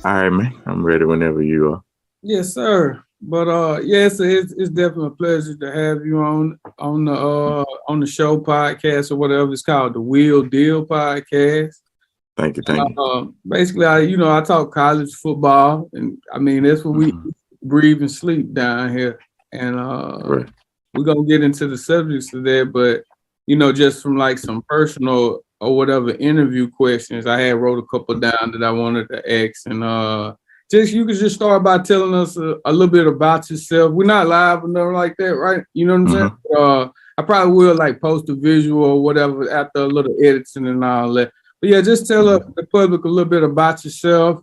All right, man. I'm ready whenever you are. Yes, sir. But yes, it's definitely a pleasure to have you on the show podcast or whatever it's called, the TheWillDeal podcast. Thank you. Basically, I talk college football, and I mean that's what we breathe and sleep down here. And Right. we're gonna get into the subjects of that, but just from like some personal or whatever interview questions, I had wrote a couple down that I wanted to ask, and you could just start by telling us a little bit about yourself. We're not live or nothing like that, right? You know what I'm saying? I probably will like post a visual or whatever after a little editing and all that. But yeah, just tell the public a little bit about yourself.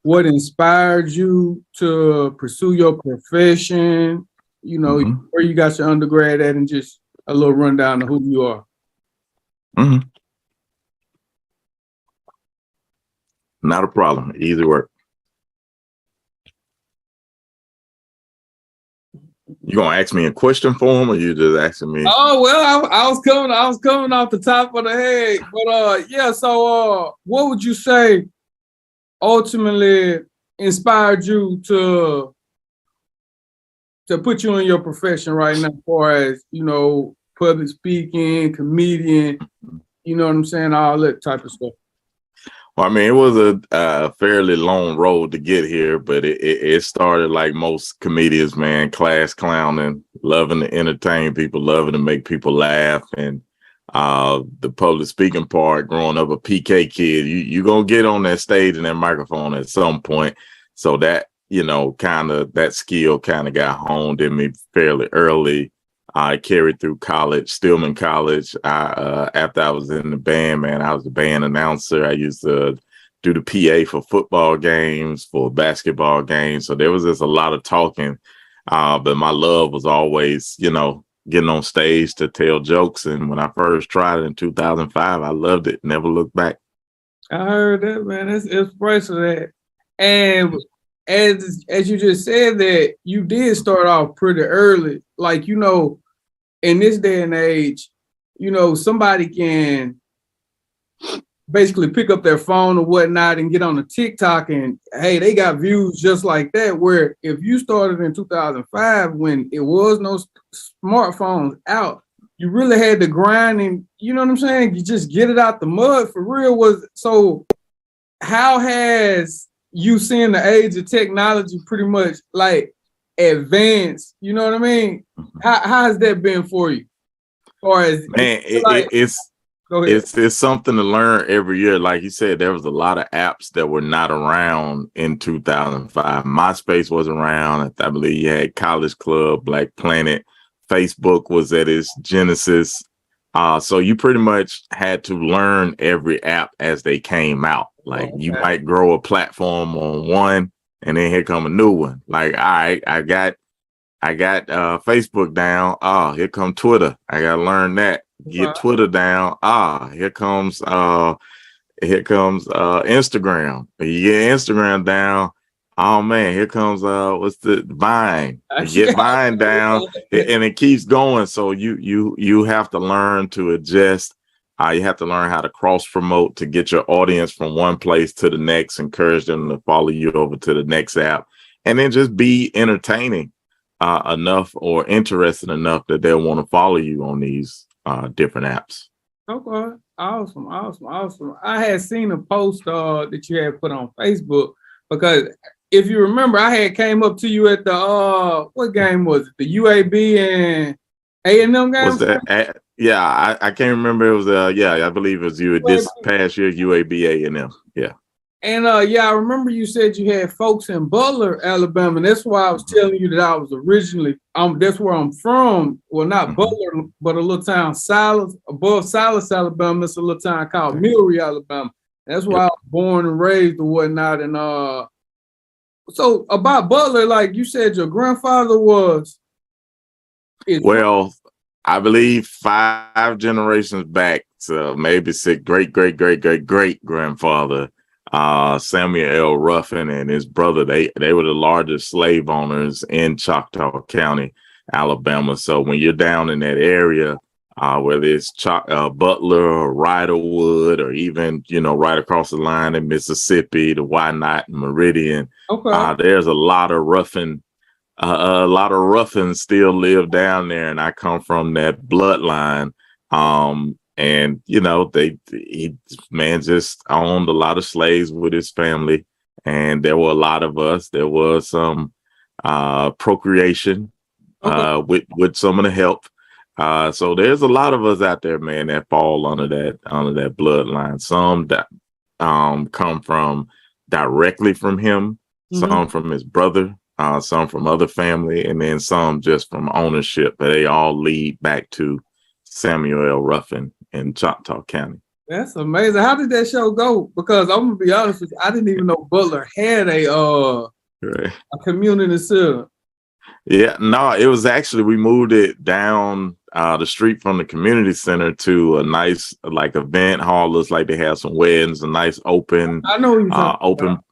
What inspired you to pursue your profession? Where you got your undergrad at, and just a little rundown of who you are. Not a problem. Easy work. You gonna ask me a question for him, or you just asking me? Oh well, I was coming off the top of the head, but yeah. So what would you say ultimately inspired you to put you in your profession right now, as far as public speaking, comedian, you know what I'm saying, all that type of stuff? Well, I mean, it was a fairly long road to get here, but it started like most comedians, man, class clowning, loving to entertain people, loving to make people laugh. And the public speaking part, growing up a PK kid, you going to get on that stage and that microphone at some point. So that, that skill kind of got honed in me fairly early. I carried through college, Stillman College. After I was in the band, man, I was the band announcer. I used to do the PA for football games, for basketball games. So there was just a lot of talking. But my love was always, getting on stage to tell jokes. And when I first tried it in 2005, I loved it. Never looked back. I heard that, man. That's inspiration. That. And as you just said, that you did start off pretty early. Like, in this day and age, somebody can basically pick up their phone or whatnot and get on a TikTok, and hey, they got views just like that. Where if you started in 2005, when it was no smartphones out, you really had to grind, and you know what I'm saying? You just get it out the mud for real. So how has you seen the age of technology pretty much like advanced, you know what I mean? How has that been for you? Or as man, it's something to learn every year. Like you said, there was a lot of apps that were not around in 2005. MySpace wasn't around. I believe you had College Club, Black Planet. Facebook was at its genesis. So you pretty much had to learn every app as they came out. Like you might grow a platform on one, and then here come a new one. Like, all right, I got Facebook down. Here come Twitter. I gotta learn that. Get Twitter down. Here comes Instagram. You get Instagram down. Oh man, here comes what's the Vine? You get Vine down, and it keeps going. So you have to learn to adjust. You have to learn how to cross promote to get your audience from one place to the next, encourage them to follow you over to the next app, and then just be entertaining enough or interested enough that they'll want to follow you on these different apps. Okay, awesome. I had seen a post that you had put on Facebook, because if you remember, I had came up to you at the what game was it? The UAB and A&M game? Was that? Yeah, I can't remember. It was I believe it was you this past year, UAB A&M. Yeah. And I remember you said you had folks in Butler, Alabama. And that's why I was telling you that I was originally that's where I'm from. Well, not Butler, but a little town above Silas, Alabama. It's a little town called Millry, Alabama. That's where I was born and raised and whatnot. And so about Butler, like you said, your grandfather was. Well, I believe 5 generations back, so maybe 6 great grandfather, Samuel L. Ruffin and his brother, they were the largest slave owners in Choctaw County, Alabama. So when you're down in that area, whether it's Butler or Riderwood, or even, right across the line in Mississippi, the Why Not Meridian. Okay. There's a lot of roughings still live down there, and I come from that bloodline. And he just owned a lot of slaves with his family, and there were a lot of us. There was some procreation with some of the help. So there's a lot of us out there, man, that fall under that bloodline. Some that come from directly from him, some from his brother, some from other family, and then some just from ownership. But they all lead back to Samuel L. Ruffin in Choctaw County. That's amazing. How did that show go? Because I'm gonna be honest with you, I didn't even know Butler had a community center. Yeah, no, it was actually, we moved it down the street from the community center to a nice event hall. Looks like they have some weddings, a nice open, I know you're talking about.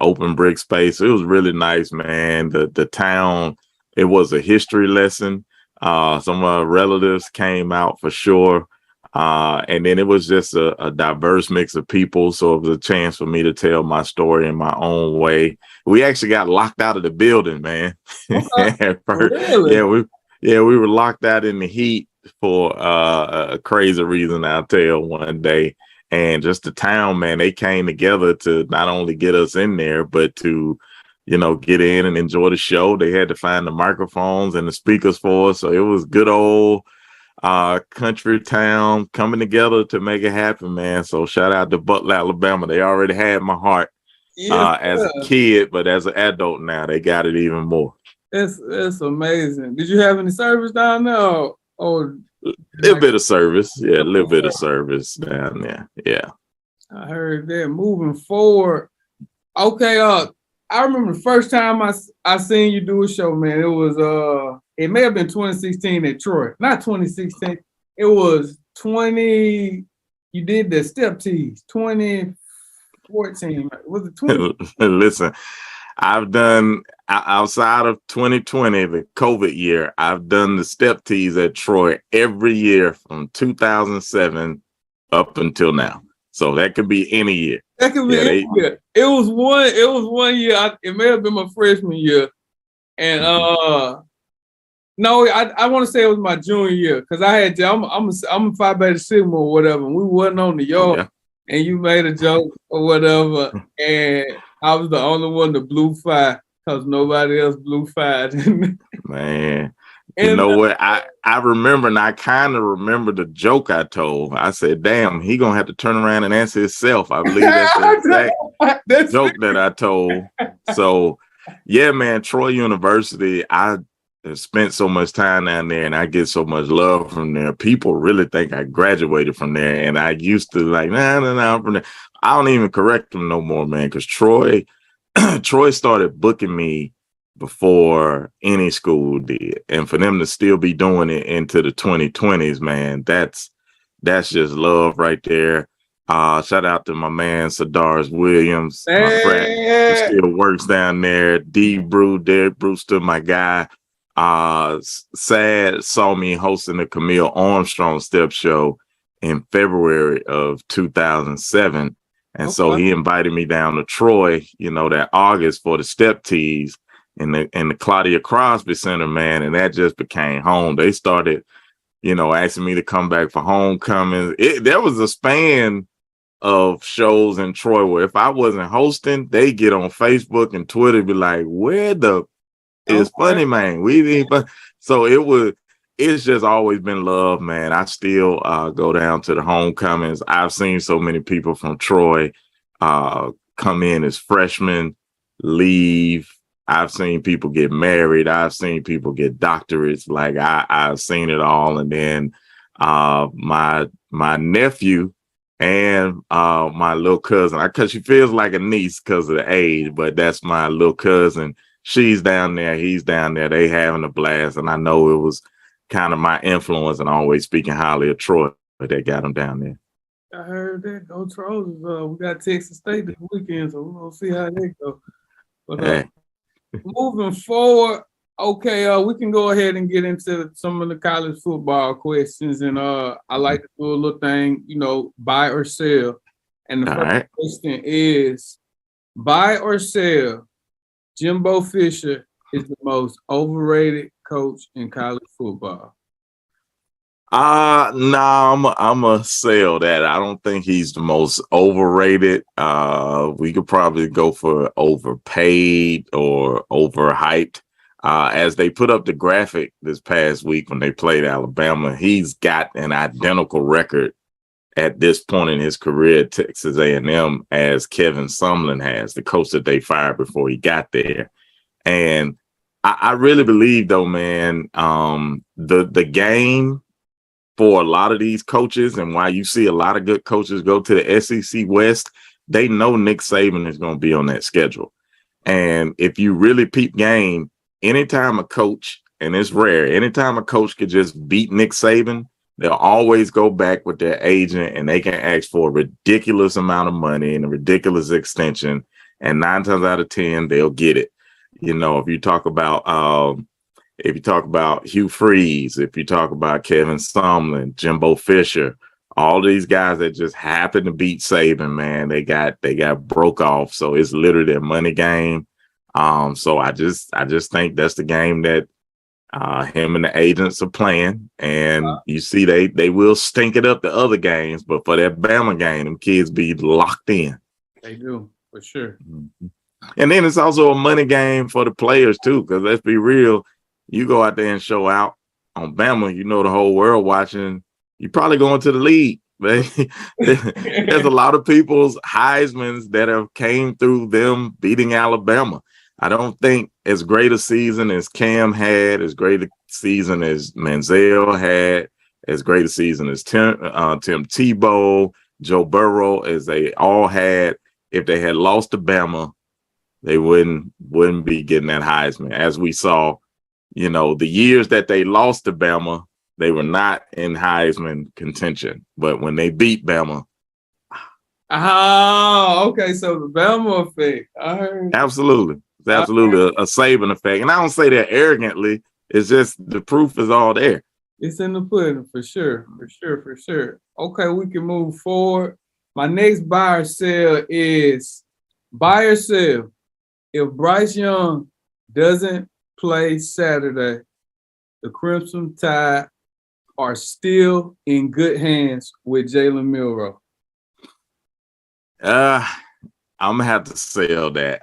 open brick space. It was really nice, man. The town, it was a history lesson. Some of our relatives came out for sure. And then it was just a diverse mix of people. So it was a chance for me to tell my story in my own way. We actually got locked out of the building, man. At first. Really? We were locked out in the heat for a crazy reason I'll tell one day. And just the town, man, they came together to not only get us in there, but to, get in and enjoy the show. They had to find the microphones and the speakers for us. So it was good old country town coming together to make it happen, man. So shout out to Butler, Alabama. They already had my heart as a kid, but as an adult now, they got it even more. It's amazing. Did you have any service down there, or a little bit of service? Yeah, a little bit of service down there. Yeah, I heard that. Moving forward, okay. I remember the first time I seen you do a show, man. It was it may have been 2016 at Troy. Not 2016. It was 20. You did the step tease. 2014. Was it 20? Listen, I've done, outside of 2020, the COVID year, I've done the step tease at Troy every year from 2007 up until now. So that could be any year. That could be any year. It was one year. It may have been my freshman year, and no, I want to say it was my junior year, because I had I'm a Phi Beta Sigma or whatever. And we wasn't on the yard, and you made a joke or whatever, and I was the only one that blew Phi because nobody else blew Phi. Man, you know what? I remember, and I kind of remember the joke I told. I said, "Damn, he gonna have to turn around and answer himself." I believe that's the exact joke that I told. So, yeah, man, Troy University. I spent so much time down there, and I get so much love from there. People really think I graduated from there, and I used to nah, I'm from there. I don't even correct them no more, man, because Troy started booking me before any school did, and for them to still be doing it into the 2020s, man, that's just love right there. Shout out to my man Sadars Williams, my frat, who still works down there. Derek Brewster, my guy. Sad saw me hosting the Camille Armstrong Step Show in February of 2007. And so he invited me down to Troy, that August for the step tease in the Claudia Crosby Center, man. And that just became home. They started, asking me to come back for homecoming. There was a span of shows in Troy where if I wasn't hosting, they get on Facebook and Twitter, be like, where the is Funnymaine? So it's just always been love, man. I still go down to the homecomings. I've seen so many people from Troy come in as freshmen, leave. I've seen people get married. I've seen people get doctorates. Like I've seen it all. And then my nephew and my little cousin, because she feels like a niece because of the age, but that's my little cousin. She's down there. He's down there. They having a blast. And I know it was kind of my influence and always speaking highly of Troy, but they got him down there. I heard that. Go Trojans. We got Texas State this weekend, so we're going to see how they go. But moving forward, Okay, we can go ahead and get into some of the college football questions, and I like to do a little thing, buy or sell. And the All first right. question is, buy or sell, Jimbo Fisher is the most overrated coach in college football. No, I'm a sell that. I don't think he's the most overrated. We could probably go for overpaid or overhyped. As they put up the graphic this past week when they played Alabama, he's got an identical record at this point in his career at Texas A&M as Kevin Sumlin has, the coach that they fired before he got there. And I really believe, though, man, the game for a lot of these coaches, and why you see a lot of good coaches go to the SEC West, they know Nick Saban is going to be on that schedule. And if you really peep game, anytime a coach, and it's rare, anytime a coach could just beat Nick Saban, they'll always go back with their agent and they can ask for a ridiculous amount of money and a ridiculous extension. And 9 times out of 10, they'll get it. If you talk about Hugh Freeze, if you talk about Kevin Sumlin, Jimbo Fisher, all these guys that just happen to beat Saban, man, they got broke off. So it's literally a money game. So I just think that's the game that him and the agents are playing. And you see they will stink it up the other games, but for that Bama game, them kids be locked in. They do, for sure. Mm-hmm. And then it's also a money game for the players too, because let's be real. You go out there and show out on Bama, the whole world watching, you're probably going to the league. There's a lot of people's Heismans that have came through them beating Alabama. I don't think as great a season as Cam had, as great a season as Manziel had, as great a season as Tim Tebow, Joe Burrow, as they all had. If they had lost to Bama, they wouldn't be getting that Heisman. As we saw, the years that they lost to Bama, they were not in Heisman contention. But when they beat Bama. Oh, okay. So the Bama effect. I heard. Absolutely. It's absolutely a Saban effect. And I don't say that arrogantly. It's just the proof is all there. It's in the pudding, for sure. For sure. Okay, we can move forward. My next buy or sell is buy or sell. If Bryce Young doesn't play Saturday, the Crimson Tide are still in good hands with Jalen Milroe. I'm gonna have to sell that.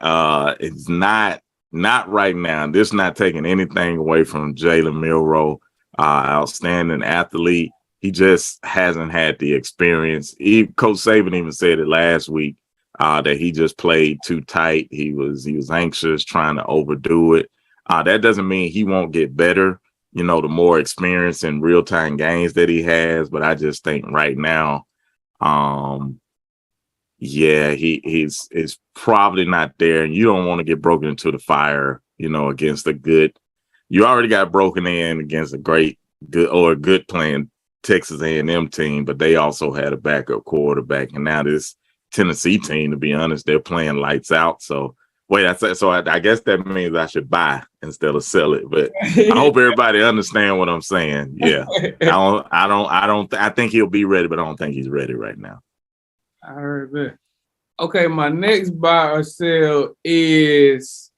It's not right now. This not taking anything away from Jalen Milroe, outstanding athlete. He just hasn't had the experience. Coach Saban even said it last week that he just played too tight. He was anxious, trying to overdo it. That doesn't mean he won't get better. The more experience in real-time games that he has. But I just think right now, he's probably not there. And you don't want to get broken into the fire, against a good. You already got broken in against a good playing Texas A&M team, but they also had a backup quarterback. And now this Tennessee team, to be honest, they're playing lights out. So I guess that means I should buy instead of sell it. But I hope everybody understand what I'm saying. Yeah, I think he'll be ready, but I don't think he's ready right now. I heard that. Okay, my next buy or sell is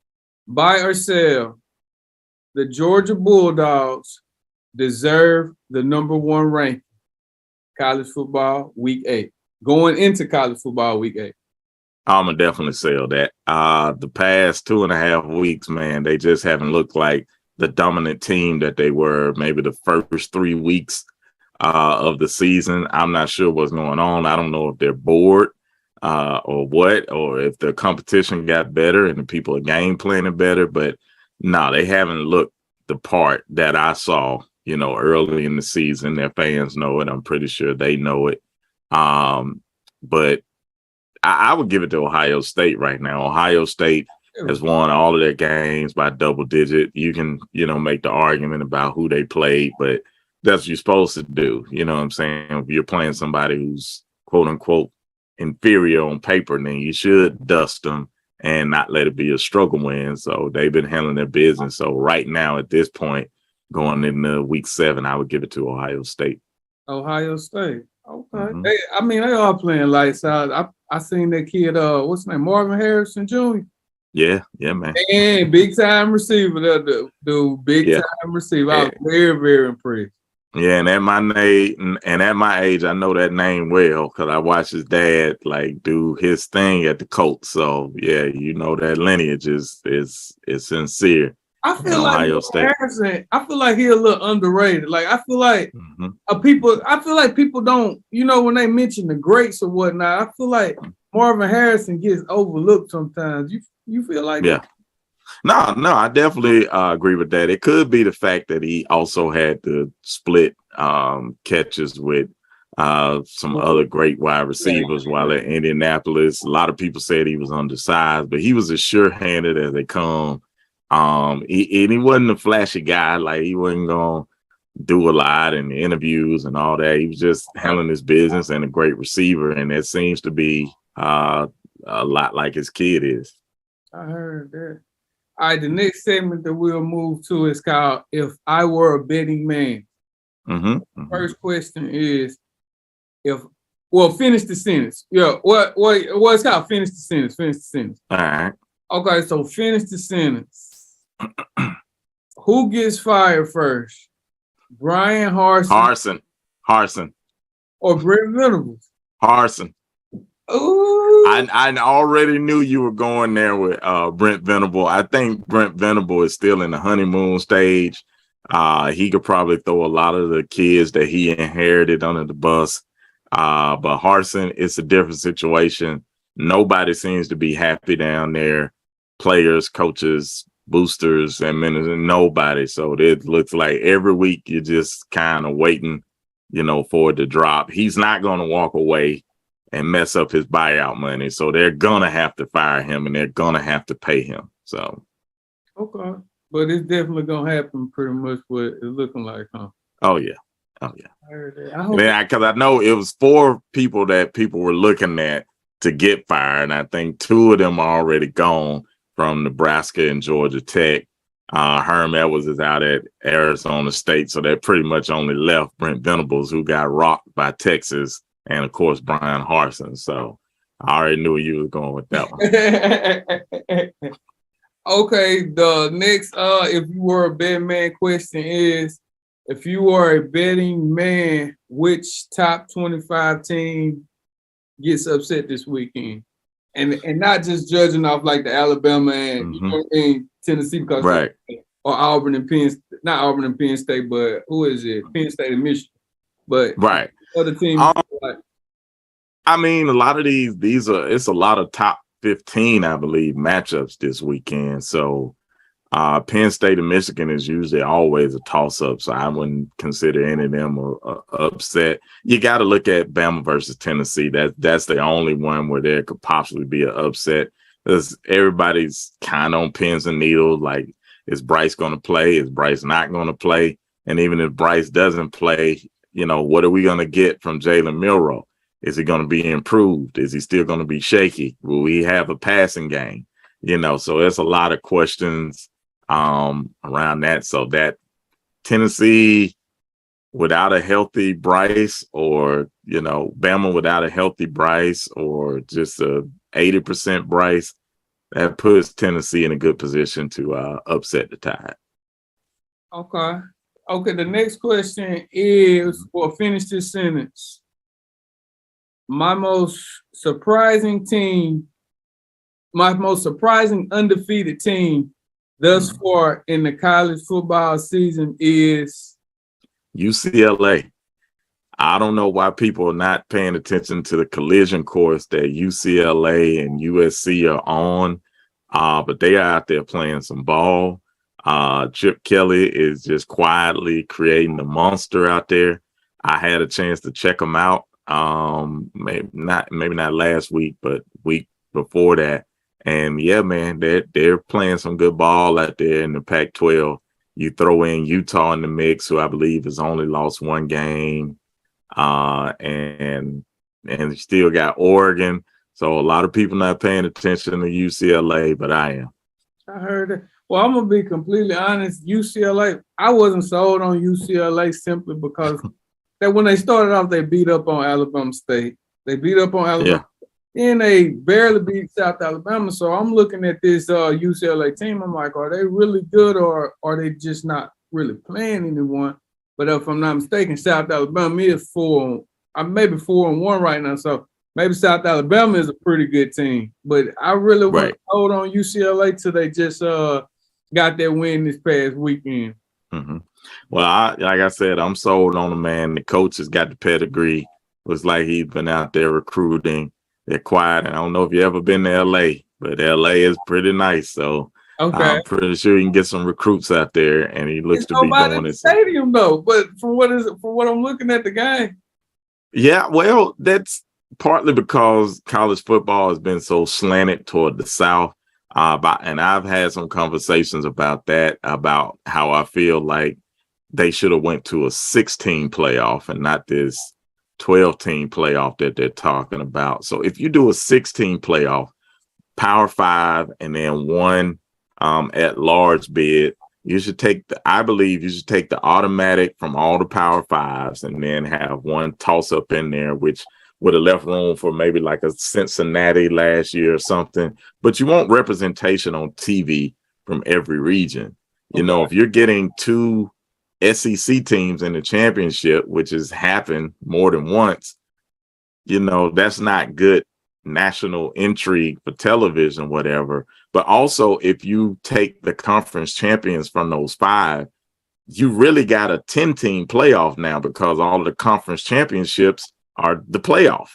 buy or sell. The Georgia Bulldogs deserve the number 1 ranking. College football week 8. Going into college football week 8. I'm gonna definitely sell that. The past 2.5 weeks, man, they just haven't looked like the dominant team that they were maybe the first 3 weeks of the season. I'm not sure what's going on. I don't know if they're bored or what, or if the competition got better and the people are game planning better. But no, they haven't looked the part that I saw, early in the season. Their fans know it. I'm pretty sure they know it. But I would give it to Ohio State right now. Ohio State has won all of their games by double digit. You can, make the argument about who they played, but that's what you're supposed to do. You know what I'm saying? If you're playing somebody who's quote unquote inferior on paper, then you should dust them and not let it be a struggle win. So they've been handling their business. So right now, at this point, going into week 7, I would give it to Ohio State. Ohio State. Okay. They are playing lights out. I seen that kid, what's his name? Marvin Harrison Jr. Yeah, man. And big time receiver, the big time receiver. I was very, very impressed. Yeah, and at my age, I know that name well because I watched his dad do his thing at the Colts. So yeah, that lineage is sincere. I feel like Ohio State. Harrison, I feel like he's a little underrated. Like I feel like people don't, when they mention the greats or whatnot, I feel like Marvin Harrison gets overlooked sometimes. You feel like that? No, I definitely agree with that. It could be the fact that he also had the split catches with some other great wide receivers while at Indianapolis. A lot of people said he was undersized, but he was as sure-handed as they come. He wasn't a flashy guy. Like he wasn't going to do a lot in the interviews and all that. He was just handling his business and a great receiver, and that seems to be a lot like his kid is. I heard that. All right, the next segment that we'll move to is called "If I Were a Betting Man." First question is, finish the sentence. Yeah, what's called? Finish the sentence. Finish the sentence. All right. Okay, so finish the sentence. Who gets fired first? Brian Harsin. Harsin. Or Brent Venables? Harsin. Ooh. I already knew you were going there with Brent Venable. I think Brent Venable is still in the honeymoon stage. He could probably throw a lot of the kids that he inherited under the bus. But Harsin, it's a different situation. Nobody seems to be happy down there. Players, coaches, boosters, and nobody. So it looks like every week you're just kind of waiting, for it to drop. He's not going to walk away and mess up his buyout money. So they're going to have to fire him and they're going to have to pay him. So. Okay. But it's definitely going to happen pretty much what it's looking like, huh? Oh, yeah. I heard that. Because I know it was 4 people that people were looking at to get fired. And I think 2 of them are already gone from Nebraska and Georgia Tech. Herm Edwards is out at Arizona State. So that pretty much only left Brent Venables, who got rocked by Texas. And of course, Brian Harsin. So I already knew you was going with that one. Okay, the next if you were a betting man question is, if you were a betting man, which top 25 team gets upset this weekend? And not just judging off like the Alabama and Tennessee, because right. Or Auburn and Penn, not Auburn and Penn State, but who is it? Penn State and Michigan. But right. Other teams. I mean, a lot of it's a lot of top 15, I believe, matchups this weekend. So Penn State and Michigan is usually always a toss-up. So I wouldn't consider any of them a upset. You got to look at Bama versus Tennessee. That's the only one where there could possibly be an upset. Because everybody's kind of on pins and needles. Like, is Bryce going to play? Is Bryce not going to play? And even if Bryce doesn't play, what are we going to get from Jalen Milroe? Is he going to be improved? Is he still going to be shaky? Will we have a passing game? So there's a lot of questions around that. So that Tennessee without a healthy Bryce, or, Bama without a healthy Bryce, or just a 80% Bryce, that puts Tennessee in a good position to upset the Tide. Okay. The next question is, or finish this sentence. My most surprising undefeated team thus far in the college football season is UCLA. I don't know why people are not paying attention to the collision course that UCLA and USC are on, but they are out there playing some ball. Chip Kelly is just quietly creating a monster out there. I had a chance to check them out. Maybe not last week, but week before that. And yeah, man, they're playing some good ball out there in the Pac-12. You throw in Utah in the mix, who I believe has only lost 1 game, and you still got Oregon. So a lot of people not paying attention to UCLA, but I am. I heard it. Well, I'm gonna be completely honest. UCLA, I wasn't sold on UCLA simply because that when they started off, they beat up on Alabama State. They beat up on Alabama. Yeah. And they barely beat South Alabama. So I'm looking at this UCLA team. I'm like, are they really good or are they just not really playing anyone? But if I'm not mistaken, South Alabama is maybe 4-1 right now. So maybe South Alabama is a pretty good team. But I really want to hold on UCLA till they just got their win this past weekend. Mm-hmm. Well, like I said, I'm sold on the man. The coach has got the pedigree. Looks like he's been out there recruiting. They're quiet. And I don't know if you ever been to LA, but LA is pretty nice. So I'm pretty sure you can get some recruits out there. And he looks to be doing it. Stadium though, but from what I'm looking at the game. Yeah, well, that's partly because college football has been so slanted toward the South. And I've had some conversations about that, about how I feel like they should have went to a 16 playoff and not this 12-team playoff that they're talking about. So if you do a 16 playoff, Power 5, and then one at-large bid, I believe you should take the automatic from all the Power 5s and then have one toss-up in there, which would have left room for maybe like a Cincinnati last year or something. But you want representation on TV from every region. You know, if you're getting 2 SEC teams in the championship, which has happened more than once, you know, that's not good national intrigue for television, whatever. But also, if you take the conference champions from those 5, you really got a 10-team playoff now because all of the conference championships are the playoff.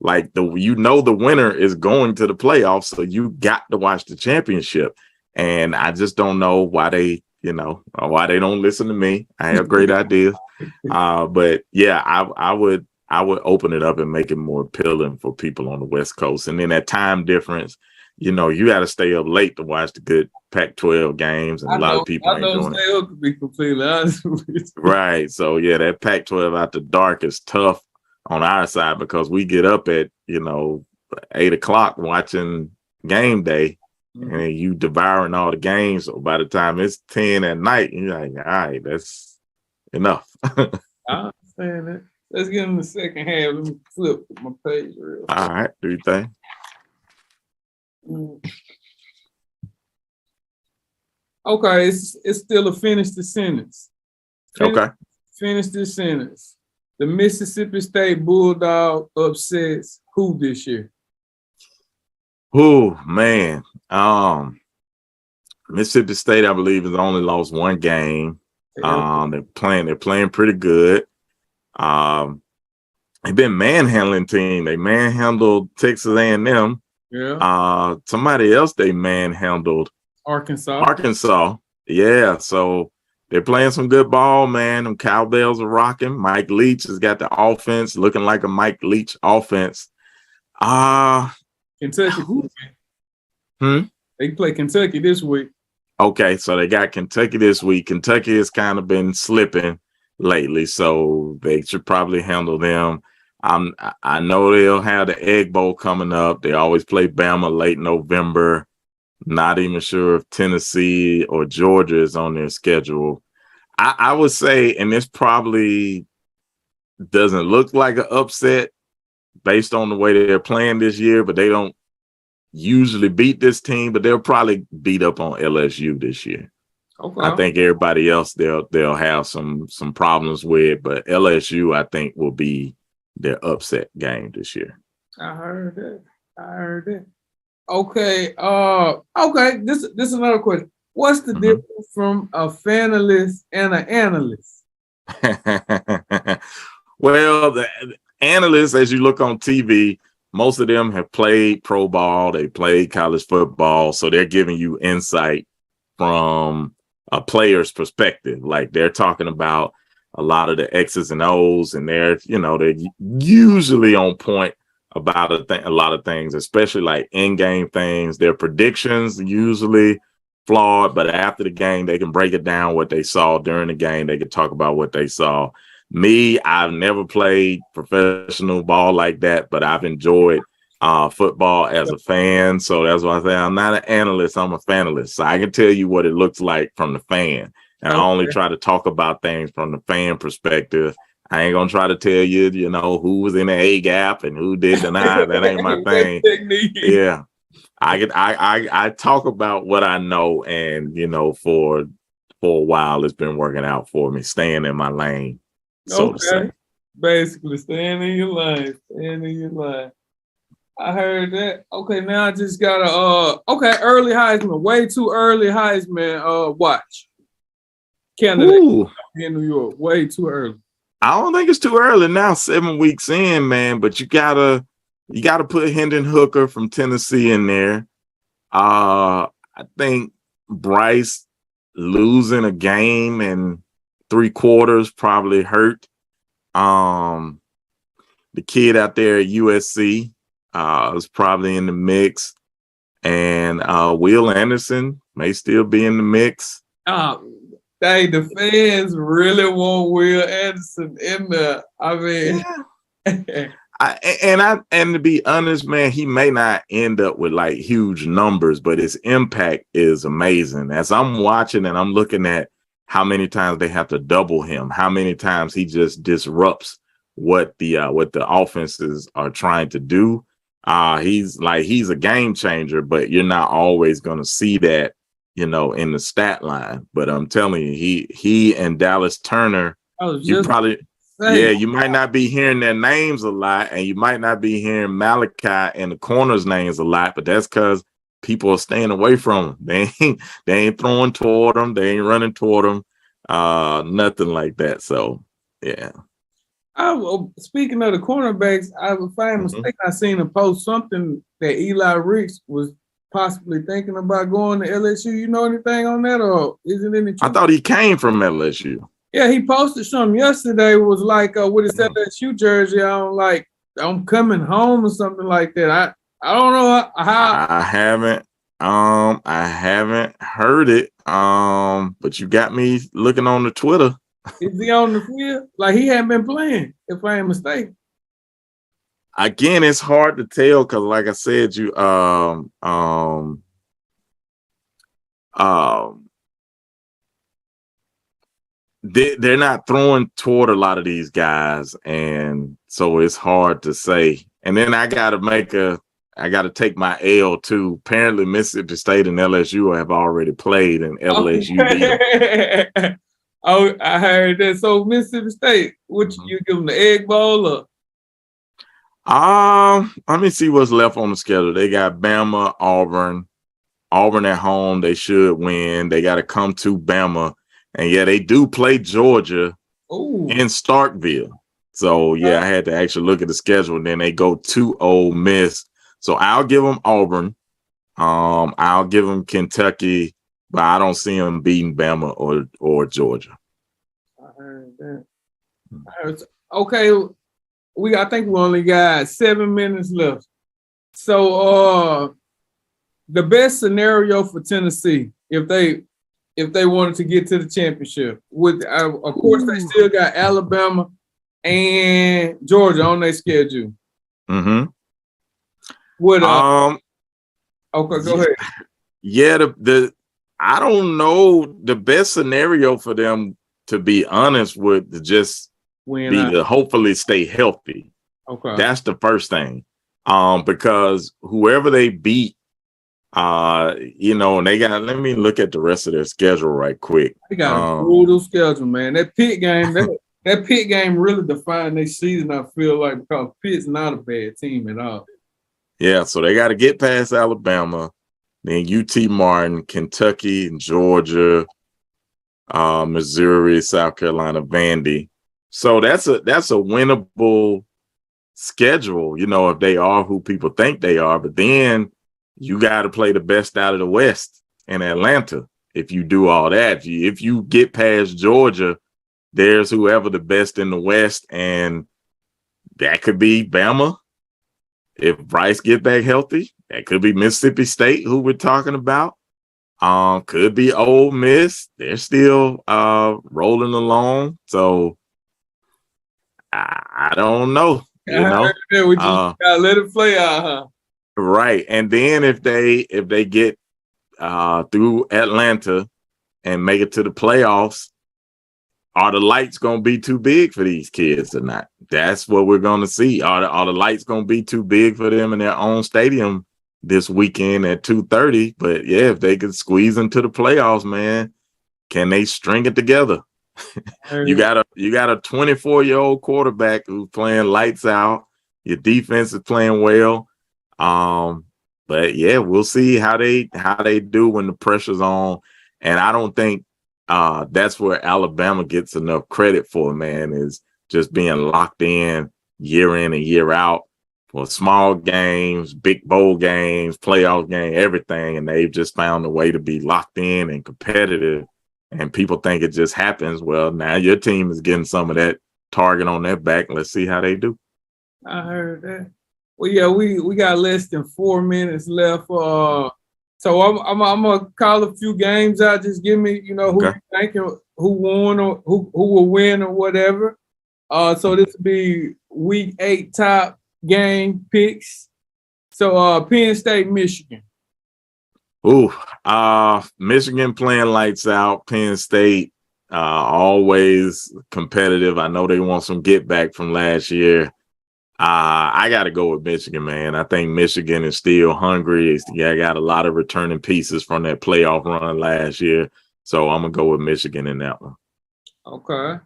Like the winner is going to the playoffs, so you got to watch the championship. And I just don't know why they don't listen to me. I have great ideas. But yeah, I would open it up and make it more appealing for people on the West Coast. And then that time difference, you know, you got to stay up late to watch the good Pac-12 games, and a lot of people ain't doing it. Up, to be completely honest with you. Right. So yeah, that Pac-12 after dark is tough on our side because we get up at 8:00 watching game day. And you devouring all the games. So by the time it's 10 at night, you're like, all right, that's enough. I understand that. Let's get in the second half. Let me flip my page real quick. All right, do you think? Okay, it's still a finish the sentence. Finish this sentence. The Mississippi State Bulldog upsets who this year? Oh man, Mississippi State, I believe, has only lost one game. They're playing pretty good. They've been manhandling team. They manhandled Texas A&M. Yeah. Somebody else they manhandled. Arkansas. Yeah. So they're playing some good ball, man. Them cowbells are rocking. Mike Leach has got the offense looking like a Mike Leach offense. Kentucky. They play Kentucky this week. Okay, so they got Kentucky this week. Kentucky has kind of been slipping lately, so they should probably handle them. I know they'll have the Egg Bowl coming up. They always play Bama late November. Not even sure if Tennessee or Georgia is on their schedule. I would say, and this probably doesn't look like an upset based on the way they're playing this year, but they don't usually beat this team, but they'll probably beat up on LSU this year. Okay. I think everybody else they'll have some problems with, but LSU I think will be their upset game this year. I heard it. Okay. Okay. This is another question. What's the difference from a finalist and an analyst? Well, the analysts, as you look on TV, most of them have played pro ball. They played college football. So they're giving you insight from a player's perspective. Like they're talking about a lot of the X's and O's, and they're usually on point about a lot of things, especially like in-game things. Their predictions usually flawed, but after the game, they can break it down what they saw during the game. They can talk about what they saw. Me, I've never played professional ball like that, but I've enjoyed football as a fan. So that's why I say I'm not an analyst, I'm a finalist. So I can tell you what it looks like from the fan. And I only try to talk about things from the fan perspective. I ain't gonna try to tell you, who was in the A gap and who did deny. That ain't my thing. Yeah. I talk about what I know, and for a while it's been working out for me, staying in my lane. So to say. Basically, staying in your lane. I heard that. Okay, now I just got early Heisman. Way too early Heisman watch. Canada in New York. Way too early. I don't think it's too early now, 7 weeks in, man, but you gotta put Hendon Hooker from Tennessee in there. I think Bryce losing a game and 3 quarters probably hurt. The kid out there at USC is probably in the mix, and Will Anderson may still be in the mix. The fans really want Will Anderson in there. I mean, and to be honest, man, he may not end up with like huge numbers, but his impact is amazing. As I'm watching and I'm looking at how many times they have to double him, how many times he just disrupts what the offenses are trying to do. He's a game changer, but you're not always going to see that, in the stat line. But I'm telling you, he and Dallas Turner, you might not be hearing their names a lot, and you might not be hearing Malachi and the corners' names a lot, but that's because people are staying away from them. They ain't throwing toward them. They ain't running toward them. Nothing like that. So, yeah. Speaking of the cornerbacks, if I'm mistaken, I seen a post something that Eli Ricks was possibly thinking about going to LSU. You know anything on that, or is it any truth? I thought he came from LSU. Yeah, he posted something yesterday. Was like with his LSU jersey on, like I'm coming home or something like that. I don't know how. I haven't heard it. But you got me looking on the Twitter. Is he on the field? Like he hadn't been playing, if I ain't mistaken. Again, it's hard to tell because, like I said, they're not throwing toward a lot of these guys, and so it's hard to say. And then I got to take my L too. Apparently, Mississippi State and LSU have already played, and LSU beat them. Oh, I heard that. So Mississippi State, what you give them the Egg Bowl or? Let me see what's left on the schedule. They got Bama, Auburn at home. They should win. They got to come to Bama, and yeah, they do play Georgia in Starkville. So yeah, I had to actually look at the schedule. And then they go to Ole Miss. So I'll give them Auburn. I'll give them Kentucky, but I don't see them beating Bama or Georgia. I heard that. Okay. I think we only got 7 minutes left. So the best scenario for Tennessee, if they wanted to get to the championship, of course they still got Alabama and Georgia on their schedule. Mm-hmm. Okay, go ahead. Yeah, I don't know. The best scenario for them, to be honest, would just to hopefully stay healthy. Okay. That's the first thing. Because whoever they beat, and they got, let me look at the rest of their schedule right quick. They got a brutal schedule, man. That Pitt game, that Pitt game really defined their season, I feel like, because Pitt's not a bad team at all. Yeah, so they got to get past Alabama, then UT Martin, Kentucky, Georgia, Missouri, South Carolina, Vandy. So that's a winnable schedule, if they are who people think they are. But then you got to play the best out of the West in Atlanta. If you do all that, if you get past Georgia, there's whoever the best in the West, and that could be Bama. If Bryce get back healthy, that could be Mississippi State, who we're talking about. Could be Ole Miss. They're still rolling along. So I don't know. You know, we just gotta let it play out, huh? Right. And then if they get through Atlanta and make it to the playoffs, are the lights going to be too big for these kids or not? That's what we're going to see. Are the lights going to be too big for them in their own stadium this weekend at 2:30? But yeah, if they could squeeze into the playoffs, man, can they string it together? You got a 24-year-old quarterback who's playing lights out. Your defense is playing well. But yeah, we'll see how they do when the pressure's on. And I don't think that's where Alabama gets enough credit for, man, is just being locked in and year out for small games, big bowl games, playoff game, everything. And they've just found a way to be locked in and competitive. And people think it just happens. Well, now your team is getting some of that target on their back. Let's see how they do. I heard that. Well, yeah, we got less than 4 minutes left. So I'm gonna call a few games out. Just give me, who you thinking, who won or who will win or whatever. So this will be week 8 top game picks. So Penn State, Michigan. Ooh, Michigan playing lights out. Penn State always competitive. I know they want some get back from last year. I got to go with Michigan, man. I think Michigan is still hungry. I got a lot of returning pieces from that playoff run last year. So I'm going to go with Michigan in that one. Okay.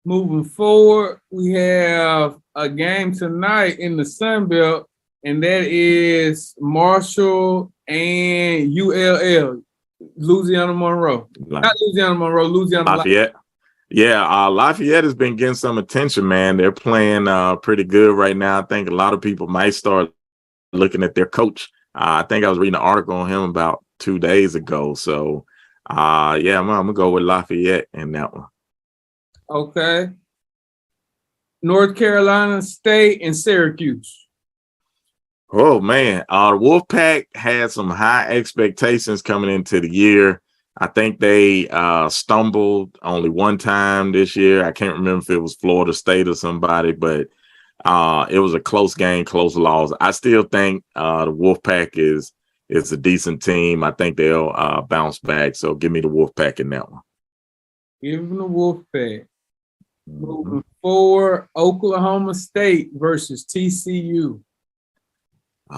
Moving forward, we have a game tonight in the Sun Belt, and that is Marshall and ULL, Louisiana Monroe. Not Louisiana Monroe, Louisiana Lafayette. Yeah, Lafayette has been getting some attention, man. They're playing pretty good right now. I think a lot of people might start looking at their coach. I think I was reading an article on him about 2 days ago. So, yeah, I'm going to go with Lafayette in that one. Okay. North Carolina State and Syracuse. Oh, man. The Wolfpack had some high expectations coming into the year. I think they stumbled only one time this year. I can't remember if it was Florida State or somebody, but it was a close game, close loss. I still think the Wolfpack is a decent team. I think they'll bounce back. So give me the Wolfpack in that one. Give them the Wolfpack. Moving forward, Oklahoma State versus TCU.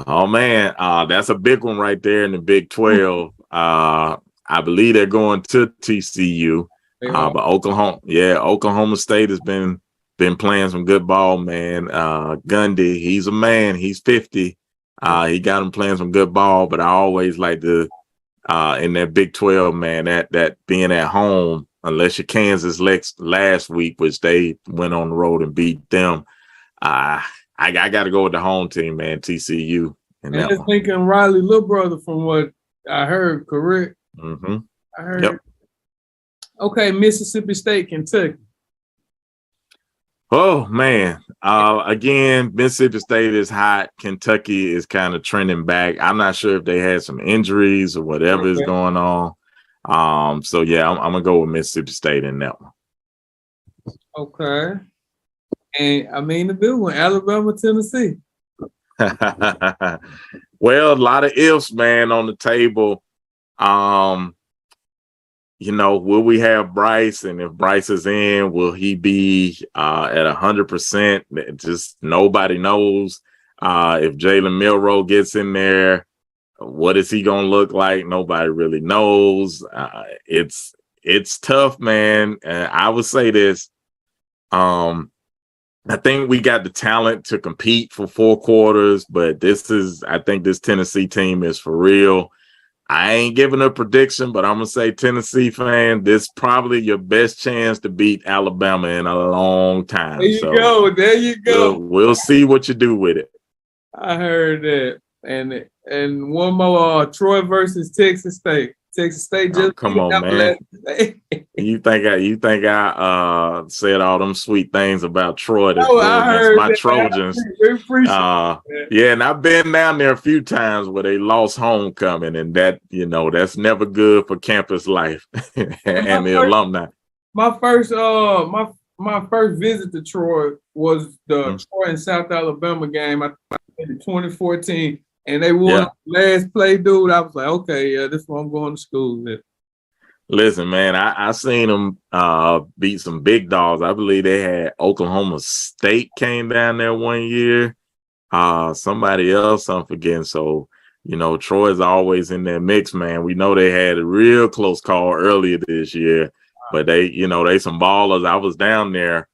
Oh, man, that's a big one right there in the Big 12. I believe they're going to TCU, but Oklahoma State has been playing some good ball, man. Gundy, he's a man. He's 50. He got him playing some good ball, but I always like to in that Big 12, man, that being at home, unless you're Kansas last week, which they went on the road and beat them. I got to go with the home team, man, TCU. And just thinking Riley, little brother, from what I heard, correct? Mm-hmm. I heard. Yep. Okay, Mississippi State, Kentucky. Oh, man. Again, Mississippi State is hot. Kentucky is kind of trending back. I'm not sure if they had some injuries or whatever is going on. So, yeah, I'm going to go with Mississippi State in that one. Okay. And I mean the big one, Alabama, Tennessee. Well, a lot of ifs, man, on the table. Will we have Bryce? And if Bryce is in, will he be at 100%? Just nobody knows. If Jalen Milroe gets in there, what is he going to look like? Nobody really knows. It's tough, man. I would say this. I think we got the talent to compete for 4 quarters, but I think this Tennessee team is for real. I ain't giving a prediction, but I'm going to say, Tennessee fan, this is probably your best chance to beat Alabama in a long time. There you go. We'll see what you do with it. I heard that. And one more, Troy versus Texas State. Texas State just come on, man. You think I said all them sweet things about Troy against my Trojans? Yeah, and I've been down there a few times where they lost homecoming, and that's never good for campus life and the alumni. My first visit to Troy, was the Mhm. Troy and South Alabama game. I think in 2014, and they won Yeah. last play, dude. I was like, okay, yeah, this is what I'm going to school with. Listen, man, I seen them beat some big dogs. I believe they had Oklahoma State came down there one year. Somebody else I'm forgetting. So, Troy's always in that mix, man. We know they had a real close call earlier this year, but they some ballers. I was down there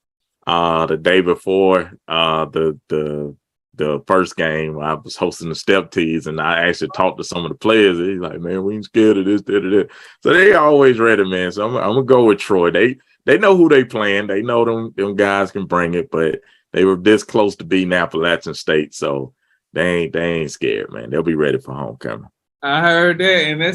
the day before the first game. I was hosting the step tees, and I actually talked to some of the players. He's like, man, we ain't scared of this, that. So they always ready, man. So I'm gonna go with Troy. They know who they playing. They know them guys can bring it, but they were this close to beating Appalachian State, so they ain't scared, man. They'll be ready for homecoming. I heard that, and that's